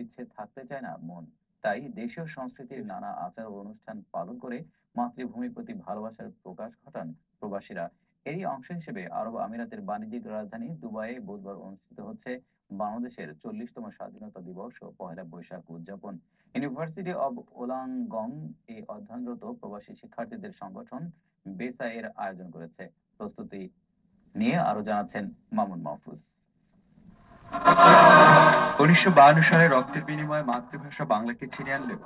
পিছিয়ে থাকতে চায় না মন। তাই দেশীয় সংস্কৃতির নানা আচার ও অনুষ্ঠান পালন করে মাতৃভূমির প্রতি ভালোবাসার প্রকাশ ঘটান প্রবাসীরা। এরই অংশ হিসেবে আরব আমিরাতের বাণিজ্যিক রাজধানী দুবাইয়ে বুধবার অনুষ্ঠিত হচ্ছে বাংলাদেশের 40তম স্বাধীনতা দিবস ও পহেলা বৈশাখ উদযাপন। ইউনিভার্সিটি অব ওলাঙ্গং এ অধ্যয়নরত প্রবাসী শিক্ষার্থীদের সংগঠন বেসা এর আয়োজন করেছে। প্রস্তুতি নিয়ে আরো জানাচ্ছেন মামুন মাহফুজ। 1952 সালে রক্তের বিনিময়ে মাতৃভাষা বাংলাকে ছিনিয়ে আনলেও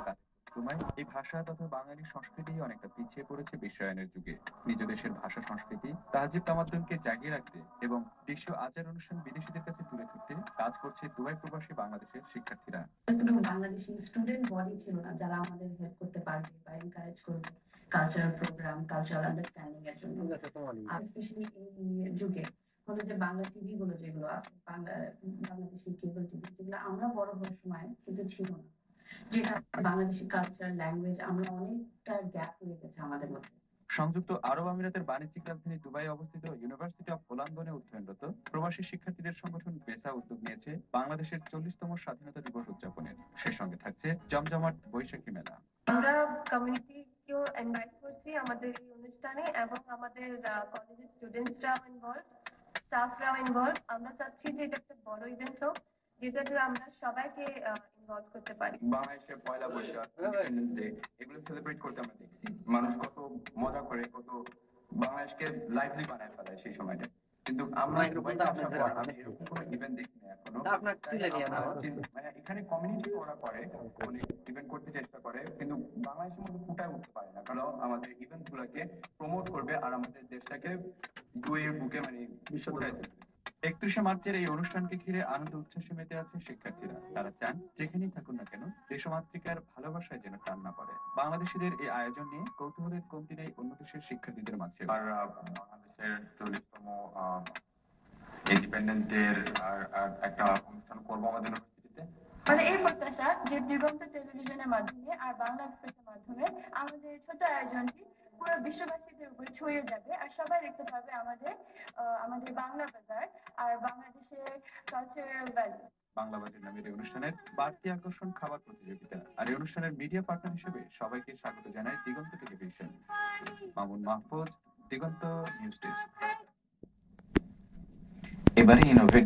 এই ভাষা তথা বাঙালি সংস্কৃতি অনেকটা পিছিয়ে পড়েছে বিশ্বায়নের যুগে। নিজ দেশের ভাষা সংস্কৃতি তাহজিব তামাদ্দুনকে জাগিয়ে রাখতে এবং দেশীয় আচার অনুষ্ঠান বিদেশিদের কাছে তুলে ধরতে কাজ করছে দুবাই প্রবাসী বাংলাদেশের শিক্ষার্থীরা। বাংলাদেশি স্টুডেন্ট বডি ছিল না যারা আমাদের হেল্প করতে পারবে বা এনকারেজ করবে কালচারাল প্রোগ্রাম, কালচারাল আন্ডারস্ট্যান্ডিং এর জন্য। আর স্পেশালি এই যুগে হলো যে বাংলা টিভি গুলো যেগুলো আছে, বাংলাদেশি কেবল টিভি যেগুলো আমরা বড় হওয়ার সময় কিন্তু ছিল না, যেটা বাংলাদেশি কালচার, ল্যাঙ্গুয়েজ আমরা অনেকটা গ্যাপ হয়ে গেছে আমাদের মধ্যে। সংযুক্ত আরব আমিরাতের বাণিজ্যিক রাজধানী দুবাই অবস্থিত ইউনিভার্সিটি অব ওলাঙ্গনে অধ্যয়নরত প্রবাসী শিক্ষার্থীদের সংগঠন বেসা উদ্যোগ নিয়েছে বাংলাদেশের 40তম স্বাধীনতা দিবস উদযাপনের। সেই সঙ্গে থাকছে জমজমাট বৈশাখী মেলা। আমরা কমিউনিটিকেও ইনভাইট করছি আমাদের এই অনুষ্ঠানে এবং আমাদের কলেজের স্টুডেন্টসরাও ইনভলভ, স্টাফরাও ইনভলভ। আমরা চাচ্ছি যে এটা একটা বড় ইভেন্ট হোক যেটাতে আমরা সবাইকে ইনভলভ করতে পারি। বাংলাদেশে পয়লা বৈশাখ, ইন্ডিপেন্ডেন্স ডে এগুলো সেলিব্রেট করতে আমরা দেখছি মানুষ কত মজা করে, কত বাংলাদেশকে লাইভলি বানায় ফেলায় সেই সময়টা। কিন্তু আমরা এরকম কোনো ইভেন্ট দেখি না এখনো। মানে এখানে কমিউনিটি ওরা করে, অনেক ইভেন্ট করতে চেষ্টা করে, কিন্তু বাংলাদেশের মধ্যে ফুটায় উঠতে পারে না, কারণ আমাদের ইভেন্ট গুলাকে প্রমোট করবে আর আমাদের দেশটাকে দুয়ের বুকে মানে ফুটায় তুলবে। 31শে মার্চের এই অনুষ্ঠানকে ঘিরে আনন্দ উচ্ছ্বাসে মেতে আছে শিক্ষার্থীরা। তারা চান যেখানেই থাকুন না কেন দেশমাতৃকার ভালোবাসায় যেন টান না পড়ে। বাংলাদেশিদের এই আয়োজন নিয়ে কৌতূহলের কমতি নেই অন্য দেশের শিক্ষার্থীদের মাঝে। আর বাংলাদেশের 40তম ইন্ডিপেন্ডেন্স ডে এর একটা অনুষ্ঠান করবো আমাদের ইউনিভার্সিটিতে। মানে এই প্রত্যাশা যে দিগন্ত টেলিভিশনের মাধ্যমে আর বাংলা এক্সপ্রেসের মাধ্যমে আমাদের ছোট আয়োজনটি পুরো বিশ্ববাসীদের উপরে ছড়িয়ে যাবে আর সবাই দেখতে পাবে আমাদের বাংলা বাজার আর বাংলাদেশের কালচারাল ভ্যালু। বাংলা বাজার নামের এই অনুষ্ঠানের বাড়তি আকর্ষণ খাবার প্রতিযোগিতা। আর এই অনুষ্ঠানের মিডিয়া পার্টনার হিসেবে সবাইকে স্বাগত জানায় দিগন্ত টেলিভিশন। মামুন মাহফুজ, দিগন্ত নিউজ ডেস্ক। এবারে ইনোভেটিভ